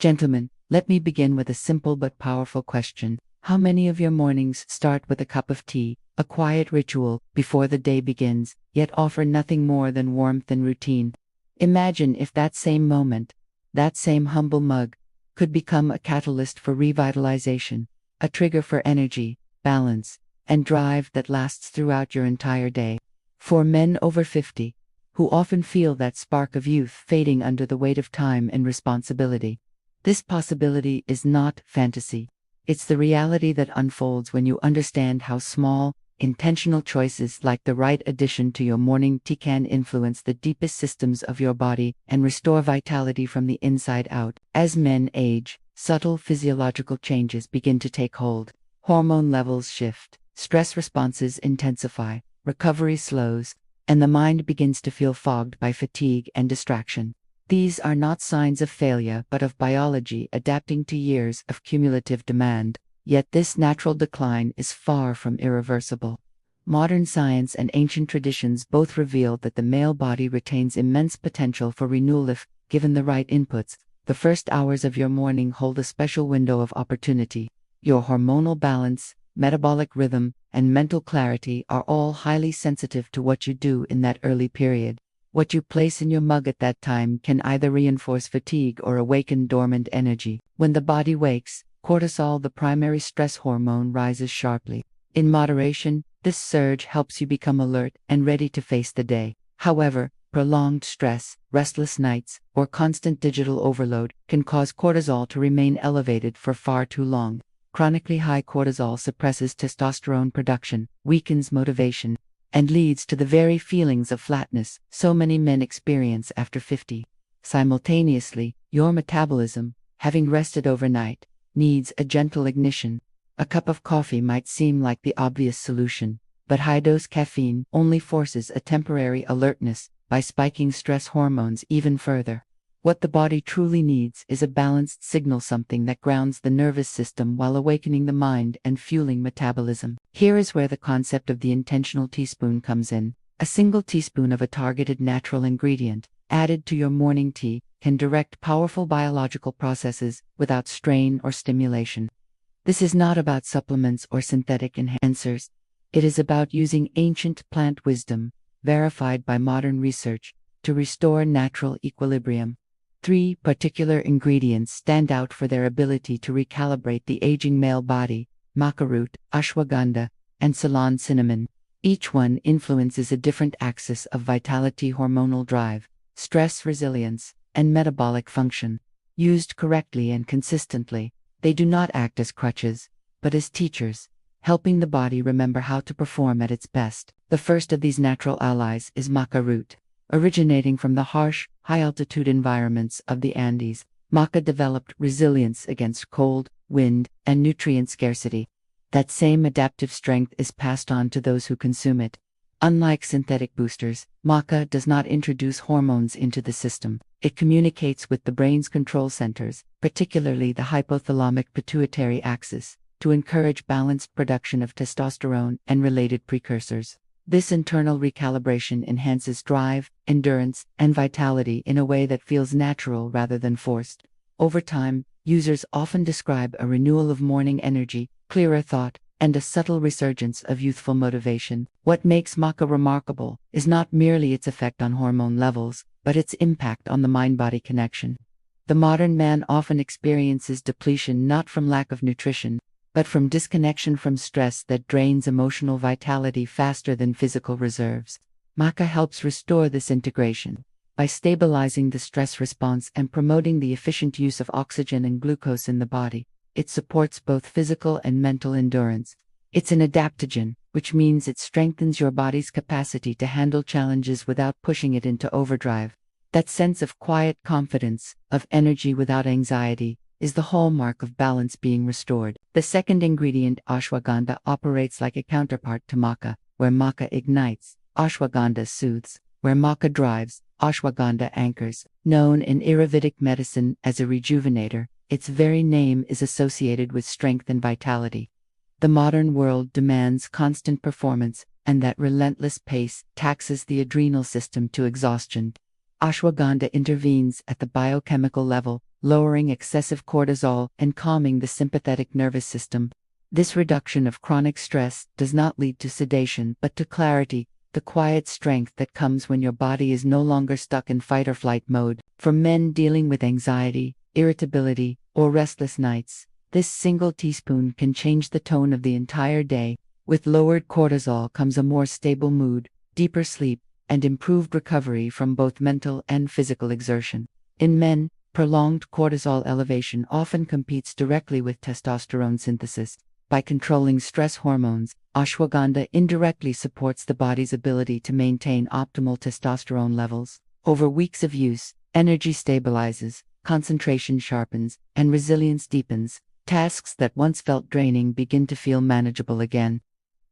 Gentlemen, let me begin with a simple but powerful question. How many of your mornings start with a cup of tea, a quiet ritual before the day begins, yet offer nothing more than warmth and routine? Imagine if that same moment, that same humble mug, could become a catalyst for revitalization, a trigger for energy, balance, and drive that lasts throughout your entire day. For men over 50, who often feel that spark of youth fading under the weight of time and responsibility, this possibility is not fantasy. It's the reality that unfolds when you understand how small, intentional choices like the right addition to your morning tea can influence the deepest systems of your body and restore vitality from the inside out. As men age, subtle physiological changes begin to take hold. Hormone levels shift, stress responses intensify, recovery slows, and the mind begins to feel fogged by fatigue and distraction. These are not signs of failure but of biology adapting to years of cumulative demand. Yet this natural decline is far from irreversible. Modern science and ancient traditions both reveal that the male body retains immense potential for renewal if given the right inputs. The first hours of your morning hold a special window of opportunity. Your hormonal balance, metabolic rhythm, and mental clarity are all highly sensitive to what you do in that early period. What you place in your mug at that time can either reinforce fatigue or awaken dormant energy. When the body wakes, cortisol, the primary stress hormone, rises sharply. In moderation, this surge helps you become alert and ready to face the day. However, prolonged stress, restless nights, or constant digital overload can cause cortisol to remain elevated for far too long. Chronically high cortisol suppresses testosterone production, weakens motivation, and leads to the very feelings of flatness so many men experience after 50. Simultaneously, your metabolism, having rested overnight, needs a gentle ignition. A cup of coffee might seem like the obvious solution, but high-dose caffeine only forces a temporary alertness by spiking stress hormones even further. What the body truly needs is a balanced signal, something that grounds the nervous system while awakening the mind and fueling metabolism. Here is where the concept of the intentional teaspoon comes in. A single teaspoon of a targeted natural ingredient, added to your morning tea, can direct powerful biological processes without strain or stimulation. This is not about supplements or synthetic enhancers. It is about using ancient plant wisdom, verified by modern research, to restore natural equilibrium. 3 particular ingredients stand out for their ability to recalibrate the aging male body: maca root, ashwagandha, and Ceylon cinnamon. Each one influences a different axis of vitality, hormonal drive, stress resilience, and metabolic function. Used correctly and consistently, they do not act as crutches, but as teachers, helping the body remember how to perform at its best. The first of these natural allies is maca root. Originating from the harsh, high-altitude environments of the Andes, maca developed resilience against cold, wind, and nutrient scarcity. That same adaptive strength is passed on to those who consume it. Unlike synthetic boosters, maca does not introduce hormones into the system. It communicates with the brain's control centers, particularly the hypothalamic pituitary axis, to encourage balanced production of testosterone and related precursors. This internal recalibration enhances drive, endurance, and vitality in a way that feels natural rather than forced. Over time, users often describe a renewal of morning energy, clearer thought, and a subtle resurgence of youthful motivation. What makes maca remarkable is not merely its effect on hormone levels, but its impact on the mind-body connection. The modern man often experiences depletion not from lack of nutrition, but from disconnection from stress that drains emotional vitality faster than physical reserves. Maca helps restore this integration by stabilizing the stress response and promoting the efficient use of oxygen and glucose in the body. It supports both physical and mental endurance. It's an adaptogen, which means it strengthens your body's capacity to handle challenges without pushing it into overdrive. That sense of quiet confidence, of energy without anxiety, is the hallmark of balance being restored. The second ingredient, ashwagandha, operates like a counterpart to maca. Where maca ignites, ashwagandha soothes. Where maca drives, ashwagandha anchors. Known in Ayurvedic medicine as a rejuvenator, its very name is associated with strength and vitality. The modern world demands constant performance, and that relentless pace taxes the adrenal system to exhaustion. Ashwagandha intervenes at the biochemical level, lowering excessive cortisol and calming the sympathetic nervous system. This reduction of chronic stress does not lead to sedation but to clarity, the quiet strength that comes when your body is no longer stuck in fight or flight mode. For men dealing with anxiety, irritability, or restless nights, this single teaspoon can change the tone of the entire day. With lowered cortisol comes a more stable mood, deeper sleep, and improved recovery from both mental and physical exertion. In men, prolonged cortisol elevation often competes directly with testosterone synthesis. By controlling stress hormones, ashwagandha indirectly supports the body's ability to maintain optimal testosterone levels. Over weeks of use, energy stabilizes, concentration sharpens, and resilience deepens. Tasks that once felt draining begin to feel manageable again.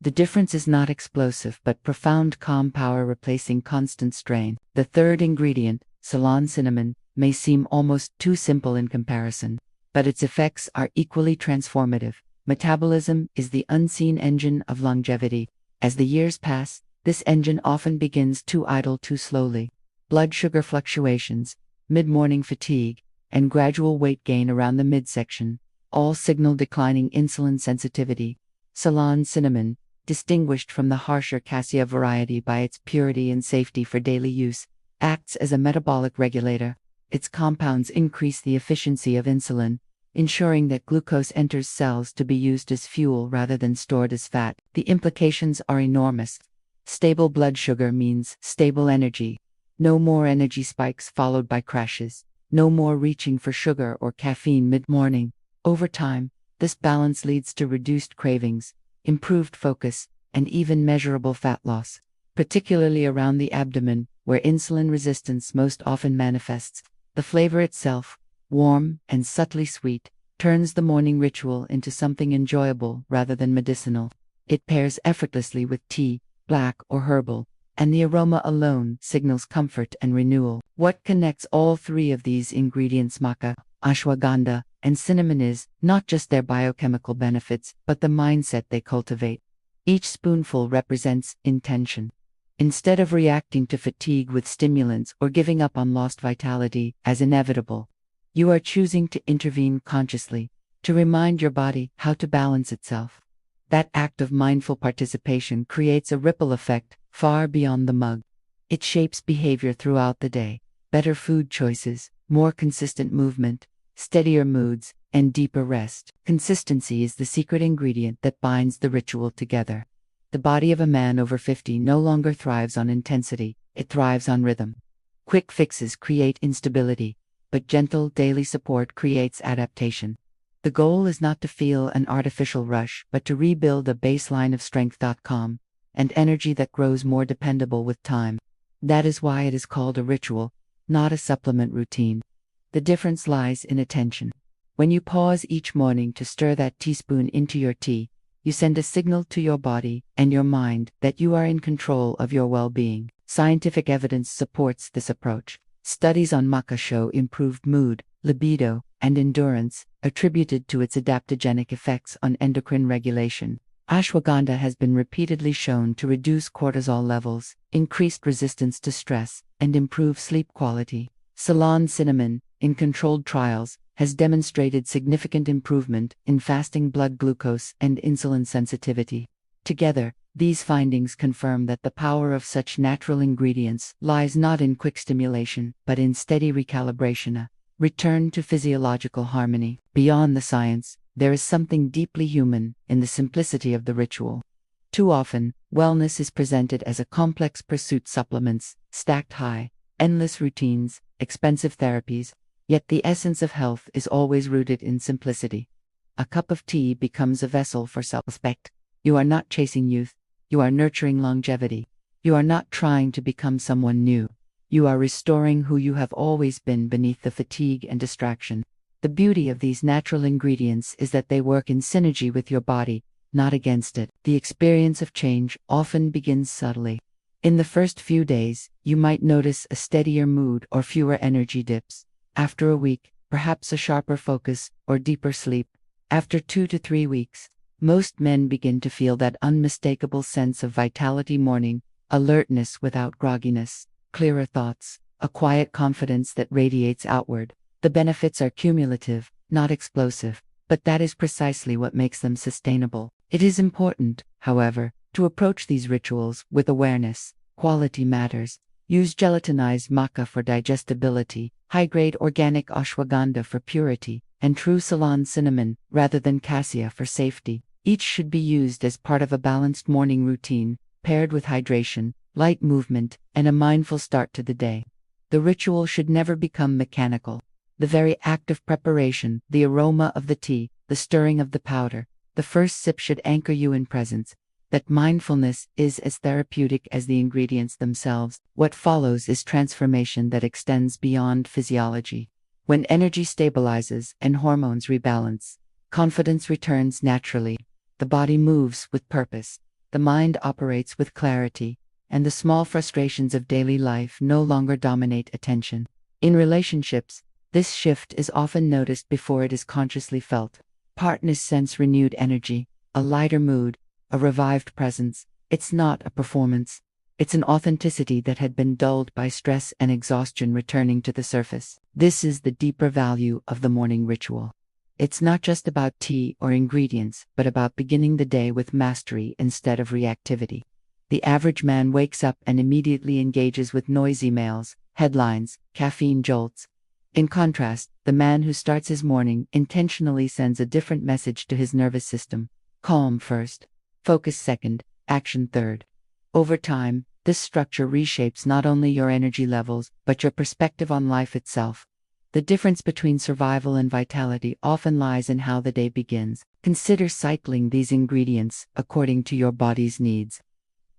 The difference is not explosive but profound calm power replacing constant strain. The third ingredient, Ceylon cinnamon, may seem almost too simple in comparison, but its effects are equally transformative. Metabolism is the unseen engine of longevity. As the years pass, this engine often begins to idle too slowly. Blood sugar fluctuations, mid-morning fatigue, and gradual weight gain around the midsection all signal declining insulin sensitivity. Ceylon cinnamon, distinguished from the harsher cassia variety by its purity and safety for daily use, acts as a metabolic regulator. Its compounds increase the efficiency of insulin, ensuring that glucose enters cells to be used as fuel rather than stored as fat. The implications are enormous. Stable blood sugar means stable energy. No more energy spikes followed by crashes. No more reaching for sugar or caffeine mid-morning. Over time, this balance leads to reduced cravings, improved focus, and even measurable fat loss, particularly around the abdomen, where insulin resistance most often manifests. The flavor itself, warm and subtly sweet, turns the morning ritual into something enjoyable rather than medicinal. It pairs effortlessly with tea, black or herbal, and the aroma alone signals comfort and renewal. What connects all three of these ingredients, maca, ashwagandha, and cinnamon, is not just their biochemical benefits, but the mindset they cultivate. Each spoonful represents intention. Instead of reacting to fatigue with stimulants or giving up on lost vitality as inevitable, you are choosing to intervene consciously, to remind your body how to balance itself. That act of mindful participation creates a ripple effect far beyond the mug. It shapes behavior throughout the day: better food choices, more consistent movement, steadier moods, and deeper rest. Consistency is the secret ingredient that binds the ritual together. The body of a man over 50 no longer thrives on intensity, it thrives on rhythm. Quick fixes create instability, but gentle daily support creates adaptation. The goal is not to feel an artificial rush, but to rebuild a baseline of strength.com and energy that grows more dependable with time. That is why it is called a ritual, not a supplement routine. The difference lies in attention. When you pause each morning to stir that teaspoon into your tea, you send a signal to your body and your mind that you are in control of your well-being. Scientific evidence supports this approach. Studies on maca show improved mood, libido, and endurance, attributed to its adaptogenic effects on endocrine regulation. Ashwagandha has been repeatedly shown to reduce cortisol levels, increased resistance to stress, and improve sleep quality. Ceylon cinnamon, in controlled trials, has demonstrated significant improvement in fasting blood glucose and insulin sensitivity. Together, these findings confirm that the power of such natural ingredients lies not in quick stimulation, but in steady recalibration, a return to physiological harmony. Beyond the science, there is something deeply human in the simplicity of the ritual. Too often, wellness is presented as a complex pursuit: supplements, stacked high, endless routines, expensive therapies, yet the essence of health is always rooted in simplicity. A cup of tea becomes a vessel for self-respect. You are not chasing youth, you are nurturing longevity. You are not trying to become someone new. You are restoring who you have always been beneath the fatigue and distraction. The beauty of these natural ingredients is that they work in synergy with your body, not against it. The experience of change often begins subtly. In the first few days, you might notice a steadier mood or fewer energy dips. After a week, perhaps a sharper focus or deeper sleep. After 2 to 3 weeks, most men begin to feel that unmistakable sense of vitality: morning, alertness without grogginess, clearer thoughts, a quiet confidence that radiates outward. The benefits are cumulative, not explosive, but that is precisely what makes them sustainable. It is important, however, to approach these rituals with awareness. Quality matters. Use gelatinized maca for digestibility, high-grade organic ashwagandha for purity, and true Ceylon cinnamon, rather than cassia, for safety. Each should be used as part of a balanced morning routine, paired with hydration, light movement, and a mindful start to the day. The ritual should never become mechanical. The very act of preparation, the aroma of the tea, the stirring of the powder, the first sip should anchor you in presence. That mindfulness is as therapeutic as the ingredients themselves. What follows is transformation that extends beyond physiology. When energy stabilizes and hormones rebalance, confidence returns naturally. The body moves with purpose. The mind operates with clarity, and the small frustrations of daily life no longer dominate attention. In relationships, this shift is often noticed before it is consciously felt. Partners sense renewed energy, a lighter mood, a revived presence. It's not a performance. It's an authenticity that had been dulled by stress and exhaustion returning to the surface. This is the deeper value of the morning ritual. It's not just about tea or ingredients, but about beginning the day with mastery instead of reactivity. The average man wakes up and immediately engages with noisy emails, headlines, caffeine jolts. In contrast, the man who starts his morning intentionally sends a different message to his nervous system. Calm first, focus second, action third. Over time, this structure reshapes not only your energy levels, but your perspective on life itself. The difference between survival and vitality often lies in how the day begins. Consider cycling these ingredients according to your body's needs.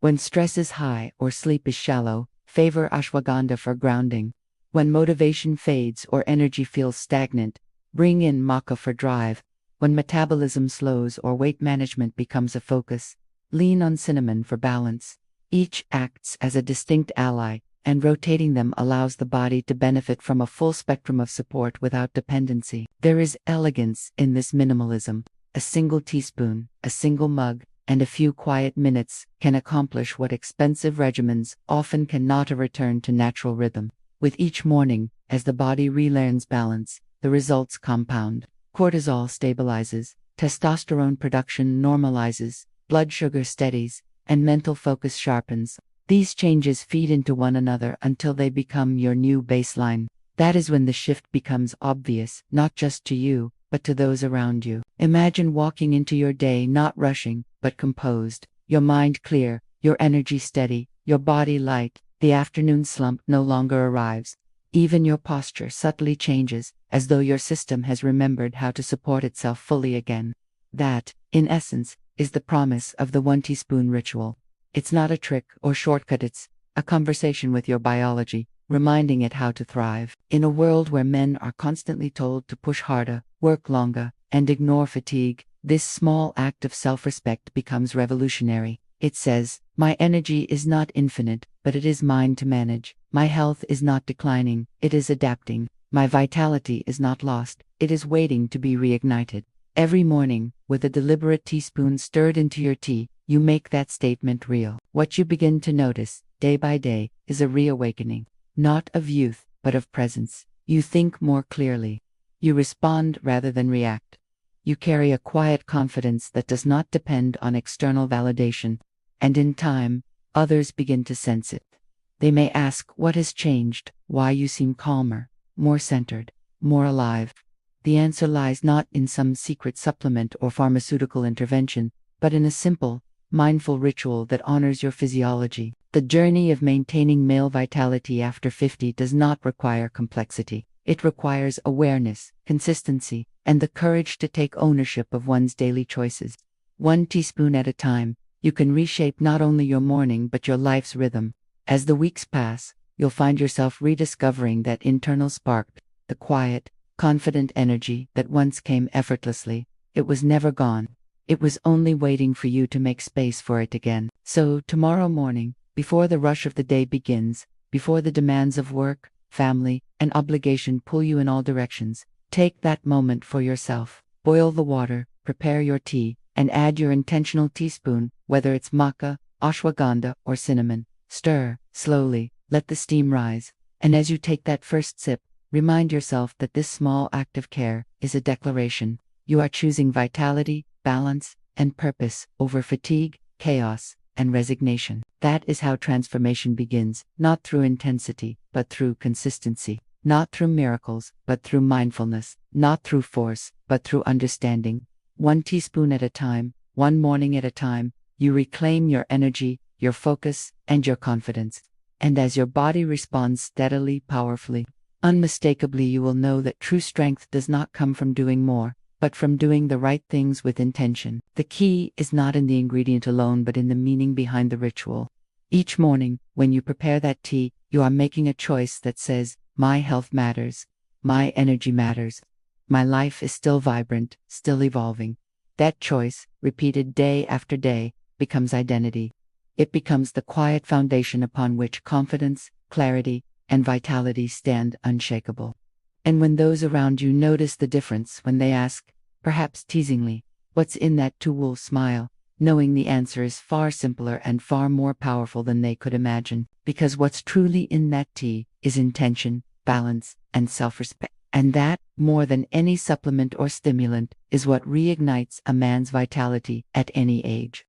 When stress is high or sleep is shallow, favor ashwagandha for grounding. When motivation fades or energy feels stagnant, bring in maca for drive. When metabolism slows or weight management becomes a focus, lean on cinnamon for balance. Each acts as a distinct ally, and rotating them allows the body to benefit from a full spectrum of support without dependency. There is elegance in this minimalism. A single teaspoon, a single mug, and a few quiet minutes can accomplish what expensive regimens often cannot. A return to natural rhythm. With each morning, as the body relearns balance, the results compound. Cortisol stabilizes, testosterone production normalizes, blood sugar steadies, and mental focus sharpens. These changes feed into one another until they become your new baseline. That is when the shift becomes obvious, not just to you, but to those around you. Imagine walking into your day not rushing, but composed, your mind clear, your energy steady, your body light. The afternoon slump no longer arrives. Even your posture subtly changes, as though your system has remembered how to support itself fully again. That, in essence, is the promise of the 1 teaspoon ritual. It's not a trick or shortcut, it's a conversation with your biology, reminding it how to thrive. In a world where men are constantly told to push harder, work longer, and ignore fatigue, this small act of self-respect becomes revolutionary. It says, my energy is not infinite, but it is mine to manage. My health is not declining, it is adapting. My vitality is not lost, it is waiting to be reignited. Every morning, with a deliberate teaspoon stirred into your tea, you make that statement real. What you begin to notice, day by day, is a reawakening. Not of youth, but of presence. You think more clearly. You respond rather than react. You carry a quiet confidence that does not depend on external validation. And in time, others begin to sense it. They may ask what has changed, why you seem calmer, more centered, more alive. The answer lies not in some secret supplement or pharmaceutical intervention, but in a simple, mindful ritual that honors your physiology. The journey of maintaining male vitality after 50 does not require complexity. It requires awareness, consistency, and the courage to take ownership of one's daily choices. 1 teaspoon at a time, you can reshape not only your morning but your life's rhythm. As the weeks pass, you'll find yourself rediscovering that internal spark, the quiet, confident energy that once came effortlessly. It was never gone. It was only waiting for you to make space for it again. So, tomorrow morning, before the rush of the day begins, before the demands of work, family, and obligation pull you in all directions, take that moment for yourself. Boil the water, prepare your tea, and add your intentional teaspoon, whether it's maca, ashwagandha, or cinnamon. Stir, slowly, let the steam rise, and as you take that first sip, Remind yourself that this small act of care is a declaration. You are choosing vitality, balance, and purpose over fatigue, chaos, and resignation. That is how transformation begins, not through intensity, but through consistency. Not through miracles, but through mindfulness. Not through force, but through understanding. 1 teaspoon at a time, one morning at a time, you reclaim your energy, your focus, and your confidence. And as your body responds steadily, powerfully, unmistakably, you will know that true strength does not come from doing more, but from doing the right things with intention. The key is not in the ingredient alone, but in the meaning behind the ritual. Each morning, when you prepare that tea, you are making a choice that says, my health matters, my energy matters, my life is still vibrant, still evolving. That choice, repeated day after day, becomes identity. It becomes the quiet foundation upon which confidence, clarity, and vitality stand unshakable. And when those around you notice the difference, when they ask, perhaps teasingly, what's in that tea, smile, knowing the answer is far simpler and far more powerful than they could imagine, because what's truly in that tea is intention, balance, and self-respect. And that, more than any supplement or stimulant, is what reignites a man's vitality at any age.